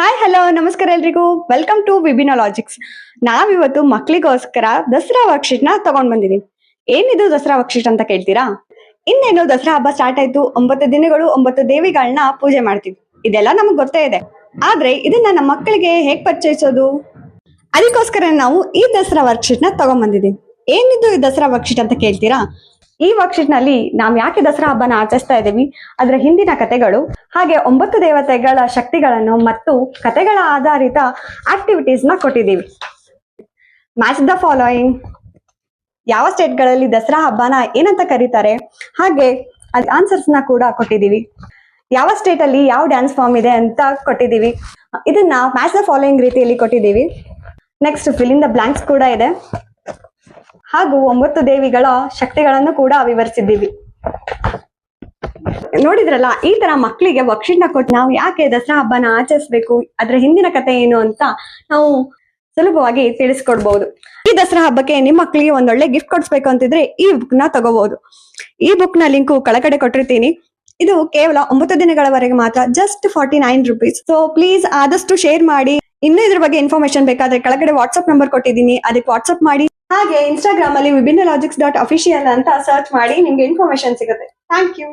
Hi hello ನಮಸ್ಕಾರ ಎಲ್ರಿಗೂ welcome to ವಿಬಿನಾಲಜಿಕ್ಸ್. ನಾವಿವತ್ತು ಮಕ್ಕಳಿಗೋಸ್ಕರ ದಸರಾ ವರ್ಕ್ಶೀಟ್ ನ ತಗೊಂಡ್ ಬಂದಿದೀವಿ. ಏನಿದು ದಸರಾ ವರ್ಕ್ಶೀಟ್ ಅಂತ ಕೇಳ್ತೀರಾ? ಇನ್ನೇನು ದಸರಾ ಹಬ್ಬ ಸ್ಟಾರ್ಟ್ ಆಯ್ತು. 9 ದಿನಗಳು 9 ದೇವಿಗಳನ್ನ ಪೂಜೆ ಮಾಡ್ತೀವಿ. ಇದೆಲ್ಲ ನಮಗ್ ಗೊತ್ತೇ ಇದೆ. ಆದ್ರೆ ಇದನ್ನ ನಮ್ಮ ಮಕ್ಕಳಿಗೆ ಹೇಗ್ ಪರಿಚಯಿಸೋದು? ಅದಕ್ಕೋಸ್ಕರ ನಾವು ಈ ದಸರಾ ವರ್ಕ್ಶೀಟ್ ನ ತಗೊಂಡ್ ಬಂದಿದೀವಿ. ಏನಿದು ಈ ದಸರಾ ವರ್ಕ್ಶೀಟ್ ಅಂತ ಕೇಳ್ತೀರಾ? ಈ ವರ್ಕ್ಶೀಟ್ ನಲ್ಲಿ ನಾವು ಯಾಕೆ ದಸರಾ ಹಬ್ಬನ ಆಚರಿಸ್ತಾ ಇದ್ದೀವಿ, ಅದರ ಹಿಂದಿನ ಕಥೆಗಳು, ಹಾಗೆ 9 ದೇವತೆಗಳ ಶಕ್ತಿಗಳನ್ನು ಮತ್ತು ಕಥೆಗಳ ಆಧಾರಿತ ಆಕ್ಟಿವಿಟೀಸ್ ನ ಕೊಟ್ಟಿದ್ದೀವಿ. ಮ್ಯಾಚ್ ದ ಫಾಲೋಯಿಂಗ್, ಯಾವ ಸ್ಟೇಟ್ ಗಳಲ್ಲಿ ದಸರಾ ಹಬ್ಬನ ಏನಂತ ಕರೀತಾರೆ, ಹಾಗೆ ಆನ್ಸರ್ಸ್ ನ ಕೂಡ ಕೊಟ್ಟಿದ್ದೀವಿ. ಯಾವ ಸ್ಟೇಟ್ ಅಲ್ಲಿ ಯಾವ ಡ್ಯಾನ್ಸ್ ಫಾರ್ಮ್ ಇದೆ ಅಂತ ಕೊಟ್ಟಿದ್ದೀವಿ. ಇದನ್ನ ಮ್ಯಾಚ್ ದ ಫಾಲೋಯಿಂಗ್ ರೀತಿಯಲ್ಲಿ ಕೊಟ್ಟಿದ್ದೀವಿ. Next fill in the blanks ಕೂಡ ಇದೆ, ಹಾಗೂ 9 ದೇವಿಗಳ ಶಕ್ತಿಗಳನ್ನು ಕೂಡ ವಿವರಿಸಿದ್ದೀವಿ. ನೋಡಿದ್ರಲ್ಲ, ಈ ತರ ಮಕ್ಕಳಿಗೆ ವರ್ಕ್ಶೀಟ್ ನ ಕೊಟ್ಟು ನಾವು ಯಾಕೆ ದಸರಾ ಹಬ್ಬನ ಆಚರಿಸಬೇಕು, ಅದ್ರ ಹಿಂದಿನ ಕಥೆ ಏನು ಅಂತ ನಾವು ಸುಲಭವಾಗಿ ತಿಳಿಸ್ಕೊಡ್ಬಹುದು. ಈ ದಸರಾ ಹಬ್ಬಕ್ಕೆ ನಿಮ್ಮ ಮಕ್ಕಳಿಗೆ ಒಂದೊಳ್ಳೆ ಗಿಫ್ಟ್ ಕೊಡಿಸ್ಬೇಕು ಅಂತಿದ್ರೆ ಈ ಬುಕ್ ನ ತಗೋಬಹುದು. ಈ ಬುಕ್ ನ ಲಿಂಕ್ ಕೆಳಗಡೆ ಕೊಟ್ಟಿರ್ತೀನಿ. ಇದು ಕೇವಲ 9 ದಿನಗಳವರೆಗೆ ಮಾತ್ರ, ಜಸ್ಟ್ 49 rupees. ಸೊ ಪ್ಲೀಸ್ ಆದಷ್ಟು ಶೇರ್ ಮಾಡಿ. ಇನ್ನೂ ಇದ್ರ ಬಗ್ಗೆ ಇನ್ಫಾರ್ಮೇಶನ್ ಬೇಕಾದ್ರೆ ಕೆಳಗಡೆ ವಾಟ್ಸ್ಆಪ್ ನಂಬರ್ ಕೊಟ್ಟಿದ್ದೀನಿ, ಅದಕ್ಕೆ ವಾಟ್ಸ್ಆಪ್ ಮಾಡಿ. ಹಾಗೆ ಇನ್ಸ್ಟಾಗ್ರಾಮ್ ಅಲ್ಲಿ ವಿಬಿನಾಲಜಿಕ್ಸ್.official ಅಂತ ಸರ್ಚ್ ಮಾಡಿ, ನಿಮ್ಗೆ ಇನ್ಫಾರ್ಮೇಶನ್ ಸಿಗುತ್ತೆ. Thank you.